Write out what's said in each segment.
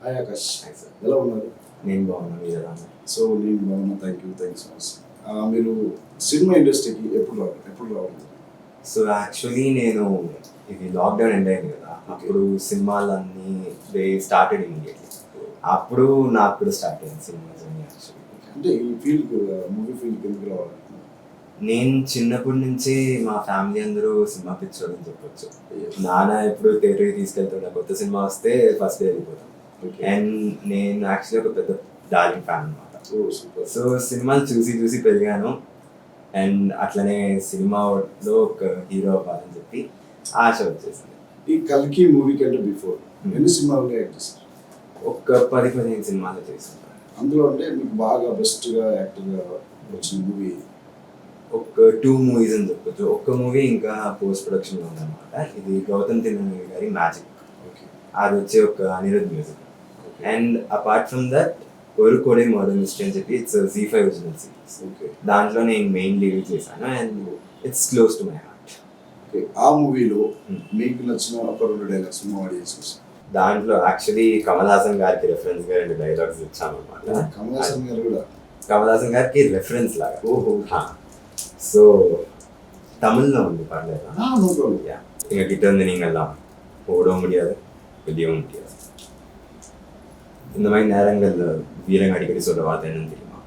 Hi Akash, hi sir. ఎలా ఉన్నారు? నేను బాగున్నాను, మీరు ఎలా ఉన్నారు? సో నేను బాగున్నా, థ్యాంక్ సో మచ్. మీరు సినిమా ఇండస్ట్రీకి ఎప్పుడు రావాలి? సో యాక్చువల్లీ నేను ఇది లాక్డౌన్ ఎండ్ అయింది కదా, అప్పుడు సినిమాలన్నీ దే స్టార్టెడ్ ఇమీడియట్లీ. అప్పుడు నాకు కూడా స్టార్ట్ అయింది సినిమా జర్నీ యాక్చువల్లీ. అంటే ఈ ఫీల్డ్, మూవీ ఫీల్డ్కి ఎందుకు రావాలి? నేను చిన్నప్పటి నుంచి మా ఫ్యామిలీ అందరూ సినిమా పిచ్చోళ్ళు అని చెప్పొచ్చు. నాన్న ఎప్పుడు థియేటర్కి తీసుకెళ్తున్నా, కొత్త సినిమా వస్తే ఫస్ట్ డే వెళ్ళిపోతాం. అండ్ నేను యాక్చువల్లీ ఒక పెద్ద డార్లింగ్ ఫ్యాన్ అనమాట. సో సినిమాలు చూసి చూసి పెరిగాను. అండ్ అట్లనే సినిమాలో ఒక హీరో అవ్వాలని చెప్పి ఆశ వచ్చేసింది. ఈ కల్కి మూవీ కంటే బిఫోర్ ఎన్ని సినిమాలు యాక్ట్ చేశారు? ఒక 10-15 సినిమాలు చేశాను. అందులో అంటే మీకు బాగా బెస్ట్గా యాక్టర్గా వచ్చిన మూవీ? ఒక 2 మూవీస్ అని చెప్పొచ్చు. ఒక్క మూవీ ఇంకా పోస్ట్ ప్రొడక్షన్లో ఉందన్నమాట. ఇది గౌతమ్ తిన్నని గారి మ్యాజిక్. ఓకే, అది వచ్చే ఒక Anirudh music. And apart from that ఒక కోడే మర్డర్ మిస్టరీ అని చెప్పి it's Z5 original series. Okay, దాంట్లో నేను మెయిన్ లీడ్ చేశాను and it's close to my heart. Okay. ఆ మూవీలో మీకు నచ్చిన ఒక 2 డైలాగ్స్ మా ఆడియన్స్? దాంట్లో యాక్చువల్లీ కమల్ హాసన్ గారికి రెఫరెన్స్ గా 2 డైలాగ్స్ ఇచ్చాను అనమాట. కమల్ హాసన్ గారు కూడా? కమల్ హాసన్ గారికి రెఫరెన్స్ లాగా. ఓహో. సో తమిళ్లో ఉంది, పర్లేదు. No problem. ఇంకా கிட்ட வந்து நீங்கெல்லாம் ஓட முடியாது, வெளியவும் முடியாது. இந்த மாதிரி நேரங்கள் வீரங்க அடிக்கடி சொல்ற வார்த்தை என்னன்னு தெரியுமா?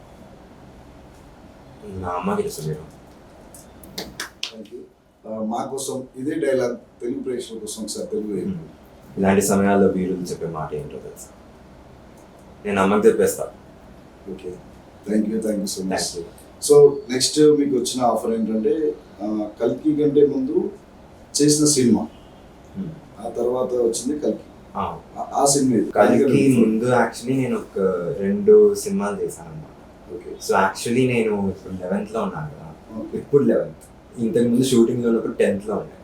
நான் అమ్మ கிட்ட சொல்லிடுறேன். Thank you. మా కోసం ఇదే డైలాగ్ తెలుగు ప్రేక్షకుల కోసం సార్ తెలుగు ఇలాంటి సమయాల్లో వీరులు చెప్పే మాట ఏంటో తెలుసా? నేను అమ్మకి చెప్పేస్తా. Okay, thank you so much. Thank you. So next మీకు వచ్చిన ఆఫర్ ఏంటంటే కల్కి కంటే ముందు చేసిన సినిమా, ఆ తర్వాత వచ్చింది కల్కి. ఆ సినిమా కల్కి ముందు యాక్చువల్లీ నేను ఒక 2 సినిమాలు చేశాను అనమాట. ఓకే. సో యాక్చువల్లీ నేను ఇప్పుడు 11th లో ఉన్నాను కదా, ఇప్పుడు 11th. ఇంతకు ముందు షూటింగ్ లో ఉన్నప్పుడు 10th లో ఉండే.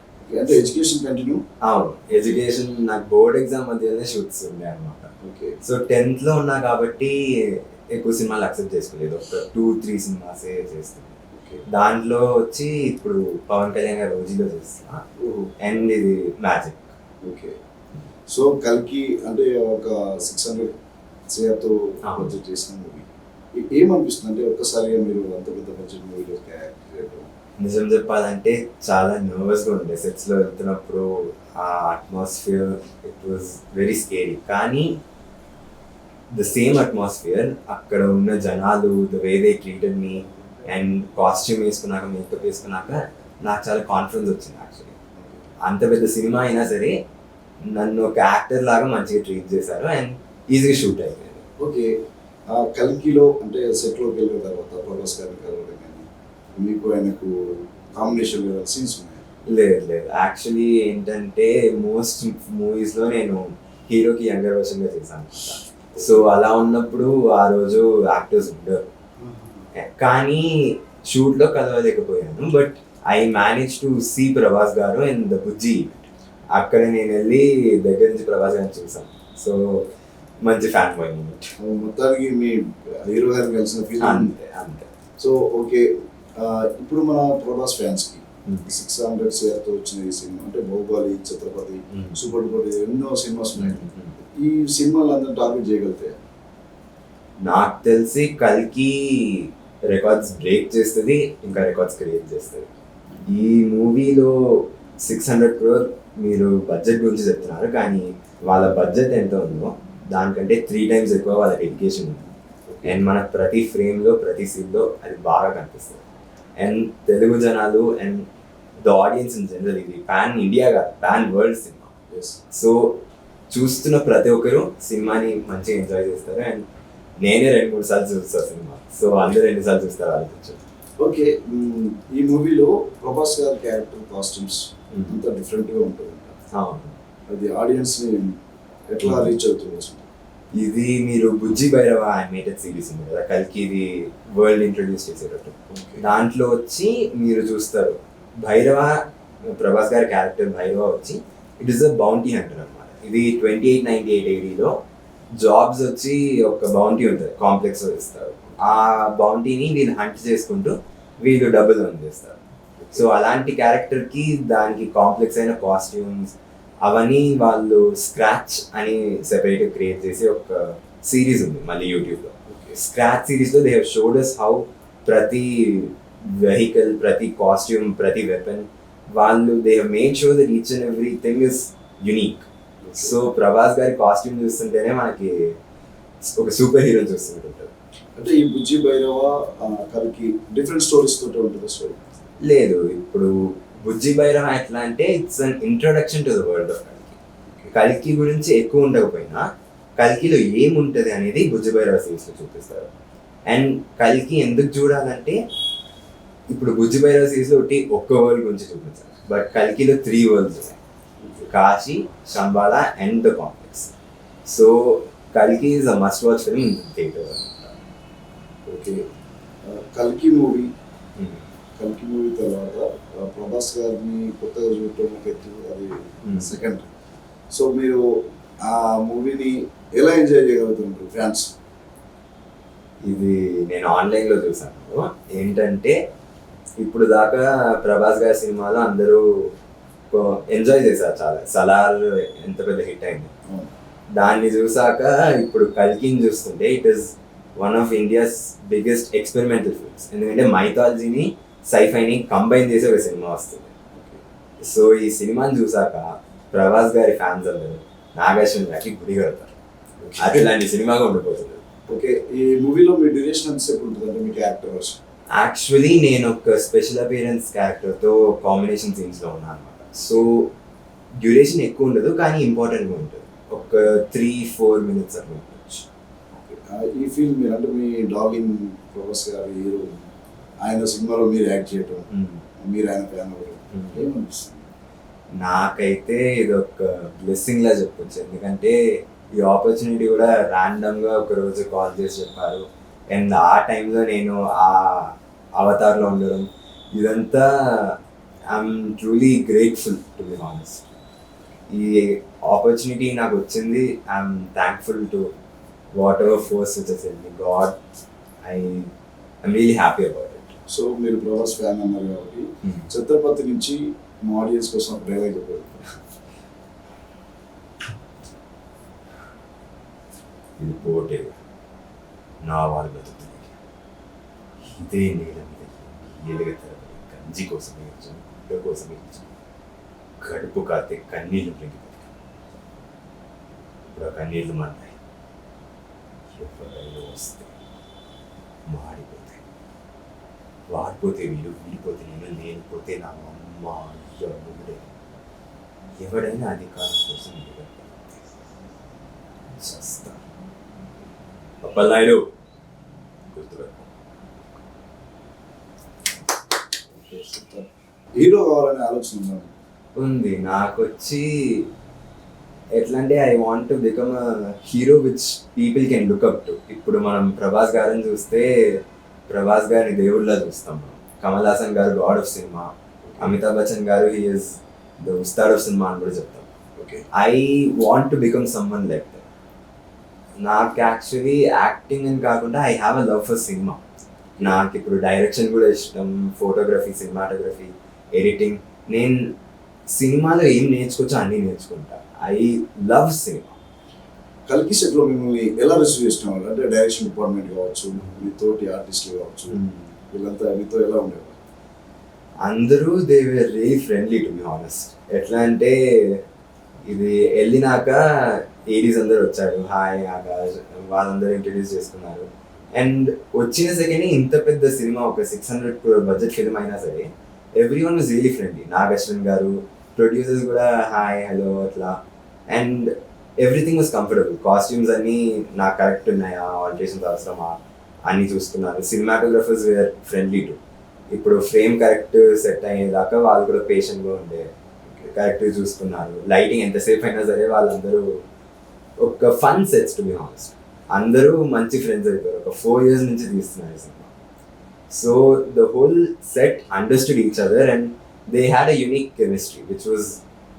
అంటే ఎడ్యుకేషన్ కంటిన్యూ? అవును, ఎడ్యుకేషన్. నాకు బోర్డ్ ఎగ్జామ్ మధ్యలోనే షూట్స్ ఉండే అనమాట. ఓకే. సో 10th లో ఉన్నా కాబట్టి ఎక్కువ సినిమాలు యాక్సెప్ట్ చేసుకోలేదు, ఒక 2-3 సినిమాసే చేస్తుంది. దాంట్లో వచ్చి ఇప్పుడు పవన్ కళ్యాణ్ గారు రోజీలో చేస్తున్నా అండ్ ఇది మ్యాజిక్. ఓకే. సో కల్కి అంటే ఒక 600 CRతో బడ్జెట్ చేసిన మూవీ. ఏమనిపిస్తుంది అంటే ఒక్కసారిగా మీరు అంత పెద్ద బడ్జెట్ మూవీలో యాక్ట్ చేయడం? నిజం చెప్పాలంటే చాలా నర్వస్గా ఉండే సెట్స్లో వెళ్తున్నప్పుడు. ఆ atmosphere it was very scary. కానీ ద సేమ్ అట్మాస్ఫియర్ అక్కడ ఉన్న జనాలు, the way they treated me and costume వేసుకున్నాక, మేకప్ వేసుకున్నాక నాకు చాలా కాన్ఫిడెన్స్ వచ్చింది యాక్చువల్లీ. అంత పెద్ద సినిమా అయినా సరే నన్ను ఒక యాక్టర్ లాగా మంచిగా ట్రీట్ చేశారు అండ్ ఈజీగా షూట్ అయిపోయింది. ఓకే. కల్కిలో అంటే సెట్లోకి వెళ్ళిన తర్వాత ప్రభాస్ గారిని కలవడం కానీ మీకు ఆయనకు కాంబినేషన్ సీన్స్ ఉన్నాయి? లేదు, యాక్చువల్లీ ఏంటంటే మోస్ట్ మూవీస్లో నేను హీరోకి యంగర్ వర్షన్గా చేశాను. సో అలా ఉన్నప్పుడు ఆ రోజు యాక్టర్స్ ఉండరు, కానీ షూట్లో కలవలేకపోయాను. But I manage to see Prabhas garu and the బుజ్జి. అక్కడ నేను వెళ్ళి దగ్గర నుంచి ప్రభాస్ గారిని చూసాను. సో మంచి ఫ్యాన్ బాయ్ మూమెంట్. మొత్తానికి మీ హీరో గారిని కలిసిన ఫీల్? అంతే. సో ఓకే, ఇప్పుడు మన ప్రభాస్ ఫ్యాన్స్కి 600 CRతో వచ్చిన ఈ సినిమా అంటే బాహుబలి, ఛత్రపతి, సూపర్ డూపర్ ఎన్నో సినిమాస్ ఉన్నాయి. ఈ సినిమాలు అందరూ టార్గెట్ చేయగలుగుతాయి? నాకు తెలిసి కల్కి రికార్డ్స్ బ్రేక్ చేస్తుంది, ఇంకా రికార్డ్స్ క్రియేట్ చేస్తుంది. ఈ మూవీలో 600 crore మీరు బడ్జెట్ గురించి చెప్తున్నారు, కానీ వాళ్ళ బడ్జెట్ ఎంత ఉందో దానికంటే 3 times ఎక్కువ వాళ్ళ డెడికేషన్ ఉంది. అండ్ మనకు ప్రతి ఫ్రేమ్లో, ప్రతి సీన్లో అది బాగా కనిపిస్తుంది. అండ్ తెలుగు జనాలు and the audience in general, ఇది పాన్ ఇండియా కాదు, పాన్ వరల్డ్ సినిమా. సో చూస్తున్న ప్రతి ఒక్కరు సినిమాని మంచిగా ఎంజాయ్ చేస్తారు. అండ్ నేనే 2-3 సార్లు చూస్తాను సినిమా. సో అందరూ 2 సార్లు చూస్తారు ఆలోచించు. ఓకే. ఈ మూవీలో ప్రభాస్ గారి క్యారెక్టర్ కాస్ట్యూమ్స్ అంతా డిఫరెంట్గా ఉంటుంది. అది ఆడియన్స్ని ఎట్లా రీచ్ అవుతుంది? ఇది మీరు బుజ్జి భైరవ యానిమేటెడ్ సిరీస్ ఉంది కదా, కల్కి ఇది వరల్డ్ ఇంట్రొడ్యూస్ చేసేటట్టు. దాంట్లో వచ్చి మీరు చూస్తారు భైరవ, ప్రభాస్ గారి క్యారెక్టర్ భైరవ వచ్చి it is a bounty Hunter అనమాట. ఇది 2898 ADలో జాబ్స్ వచ్చి ఒక బౌంటీ ఉంటుంది, కాంప్లెక్స్ ఇస్తారు. ఆ బౌంటీని వీళ్ళు హంట్ చేసుకుంటూ వీళ్ళు డబ్బులు ఎర్న్ చేస్తారు. సో అలాంటి క్యారెక్టర్కి దానికి కాంప్లెక్స్ అయిన కాస్ట్యూమ్స్, అవన్నీ వాళ్ళు స్క్రాచ్ అని సెపరేట్ క్రియేట్ చేసి ఒక సిరీస్ ఉంది మళ్ళీ యూట్యూబ్లో. స్క్రాచ్ సిరీస్లో they have showed us how ప్రతి వెహికల్, ప్రతి కాస్ట్యూమ్, ప్రతి వెపన్ వాళ్ళు they have made show that each and everything is unique. So Prabhas గారి కాస్ట్యూమ్ చూస్తుంటేనే మనకి ఒక సూపర్ హీరో చూస్తుంటుంటారు. అంటే ఈ బుజ్జి భైరవ కల్కి డిఫరెంట్ స్టోరీస్ తోటి ఉంటుంది స్టోరీ. లేదు, ఇప్పుడు బుజ్జి భైరవ ఎట్లా అంటే it's an introduction to the world of కల్కి. కల్కి గురించి ఎక్కువ ఉండకపోయినా కల్కిలో ఏముంటుంది అనేది బుజ్జి భైరవ సిరీస్లో చూపిస్తారు. అండ్ కల్కి ఎందుకు చూడాలంటే ఇప్పుడు బుజ్జి భైరవ సిరీస్లో ఒక్క వరల్డ్ గురించి చూపించారు, బట్ కల్కిలో 3 వరల్డ్స్ ఉన్నాయి, Kashi, Shambhala and the complex. So కల్కి is a must watch film in theatre. Okay, కల్కి మూవీ తర్వాత ప్రభాస్ గారిని కొత్తగా చూడటం ఒక ఎత్తు, అది సెకండ్. సో మీరు ఆ మూవీని ఎలా ఎంజాయ్ చేయగలుగుతుంటారు ఫ్యాన్స్? ఇది నేను ఆన్లైన్లో చూసాను. ఏంటంటే ఇప్పుడు దాకా ప్రభాస్ గారి సినిమాలో అందరూ ఎంజాయ్ చేశారు చాలా. సలార్ ఎంత పెద్ద హిట్ అయింది, దాన్ని చూసాక ఇప్పుడు కల్కిని చూస్తుంటే it is one of India's biggest experimental films. ఎందుకంటే మైథాలజీని సైఫైని కంబైన్ చేసి ఒక సినిమా వస్తుంది. సో ఈ సినిమాని చూసాక ప్రభాస్ గారి ఫ్యాన్స్ అందరూ నాగార్జున గారికి గుడి కడతారు. అది ఇలాంటి సినిమాగా ఉండిపోతుంది. ఓకే, ఈ మూవీలో మీ డ్యూరేషన్ ఎంతసేపు ఉంటుంది అంటే మీ క్యారెక్టర్ వర్షన్? యాక్చువల్లీ నేను ఒక స్పెషల్ అపియరెన్స్ క్యారెక్టర్తో కాంబినేషన్ సీన్స్లో ఉన్నాను అనమాట. సో డ్యూరేషన్ ఎక్కువ ఉండదు, కానీ ఇంపార్టెంట్గా ఉంటుంది. ఒక 3-4 minutes అట్లా ఉండొచ్చు. ఈ ఫీల్డ్ మీరు అంటే మీ డార్లింగ్ ప్రభాస్ గారి హీరో, ఆయన సినిమాలో మీరు యాక్ట్ చేయటం, మీరు ఆయన ఫ్యాన్ అవ్వడం ఏమనిపిస్తుంది? నాకైతే ఇది ఒక బ్లెస్సింగ్ లా చెప్పొచ్చు. ఎందుకంటే ఈ ఆపర్చునిటీ కూడా ర్యాండమ్గా ఒక రోజు కాల్ చేసి చెప్పారు. అండ్ ఆ టైంలో నేను ఆ అవతార్లో ఉండడం, ఇదంతా I'm truly grateful to be honest. ఈ ఆపర్చునిటీ నాకు వచ్చింది. I'm thankful to what ever force which has helped me, God. I'm really happy about it. So మీరు ప్రభాస్ ఫ్యాన్ అన్నారు కాబట్టి ఛత్రపతి నుంచి మా ఆడియన్స్ కోసం ఒక డైలాగ్ చెప్పారు. ఇది పోటే నా వాళ్ళు బతుకుతుంది, ఇదే నేల మీద ఎలుగెత్తరపడి గంజి కోసం ఇచ్చాను, గుడ్డ కోసం ఇచ్చాను, కడుపు కాతే కన్నీళ్ళు ప్రింగి ఇప్పుడు ఆ కన్నీళ్ళు మన్నాయి. ఎవరైనా వస్తే మాడిపోతాయి, వాడిపోతే వీడు, వీడిపోతే నేను, లేనిపోతే నా అమ్మ ఎవడే. ఎవడైనా అధికారం కోసం చస్తా. అప్పలనాయుడు గుర్తుపెట్టుకో. హీరో కావాలనే ఆలోచన ఉంది నాకు. వచ్చి ఎట్లా అంటే I want to become a hero which people can look up to. ఇప్పుడు మనం ప్రభాస్ గారిని చూస్తే ప్రభాస్ గారిని దేవుళ్ళ చూస్తాం మనం. Kamal Haasan garu god of cinema, Amitabh Bachchan garu he is the ఉస్తాడ్ ఆఫ్ సినిమా అని కూడా చెప్తాం. Okay, I want to become someone like that. నాకు యాక్చువల్లీ యాక్టింగ్ అని కాకుండా I have a love for cinema. నాకు ఇప్పుడు డైరెక్షన్ కూడా ఇష్టం, ఫోటోగ్రఫీ, సినిమాటోగ్రఫీ, ఎడిటింగ్. నేను సినిమాలో ఏం నేర్చుకోవచ్చో అన్నీ నేర్చుకుంటా. I love cinema. కల్కి సెట్లో మిమ్మల్ని ఎలా రిసీవ్ చేస్తున్నారు? అంటే డైరెక్షన్ డిపార్ట్మెంట్ కావచ్చు, మీ తోటి ఆర్టిస్టులు కావచ్చు, వీళ్ళంతా మీతో ఎలా ఉండేవారు? అందరూ they were really friendly to be honest. ఎట్లా అంటే ఇది వెళ్ళినాక ఏడీస్ అందరూ వచ్చారు, హాయ్ ఆకాష్, వాళ్ళందరూ ఇంట్రడ్యూస్ చేసుకున్నారు. అండ్ వచ్చిన సెకండ్ ఇంత పెద్ద సినిమా, ఒక 600 crore బడ్జెట్ ఫిల్మ్ అయినా సరే everyone was really friendly. Nagarjuna garu, producers కూడా హాయ్ హలో అట్లా. And everything was comfortable. Costumes అన్నీ నాకు కరెక్ట్ ఉన్నాయా, ఆల్టరేషన్స్ అవసరమా అన్నీ చూసుకున్నారు. Cinematographers were friendly too. ఇప్పుడు ఫ్రేమ్ కరెక్ట్ సెట్ అయ్యేదాకా వాళ్ళు కూడా పేషెంట్గా ఉండే, కరెక్ట్గా చూసుకున్నారు. లైటింగ్ ఎంతసేపు అయినా సరే వాళ్ళందరూ ఒక fun sets to be honest. అందరూ మంచి ఫ్రెండ్స్ అయిపోయారు. ఒక 4 years నుంచి తీస్తున్నారు ఈ సినిమా. So the whole set understood each other and they had a unique chemistry which was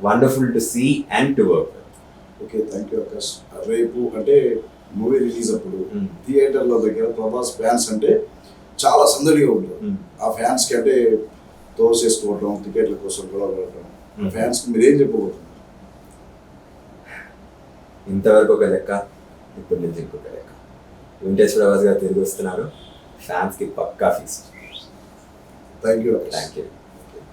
wonderful to see and to work. Okay, thank you Akash. రేపు అంటే మూవీ రిలీజ్ అప్పుడు థియేటర్ల దగ్గర ప్రభాస్ ఫ్యాన్స్ అంటే చాలా సందడిగా ఉంటారు. ఆ ఫ్యాన్స్కి అంటే తోసేసుకోవటం, టికెట్ల కోసం గొడవ పడటం, ఫ్యాన్స్కి మీరేం చెప్పబోతున్నారు? ఇంతవరకు ఒక లెక్క, ఇప్పటి నుంచి ఇంకొక లెక్క. వెంకటేష్ ప్రభాస్ గారు తిరిగి వస్తున్నారు, ఫ్యాన్స్కి పక్కా feast. Thank you. Thank you.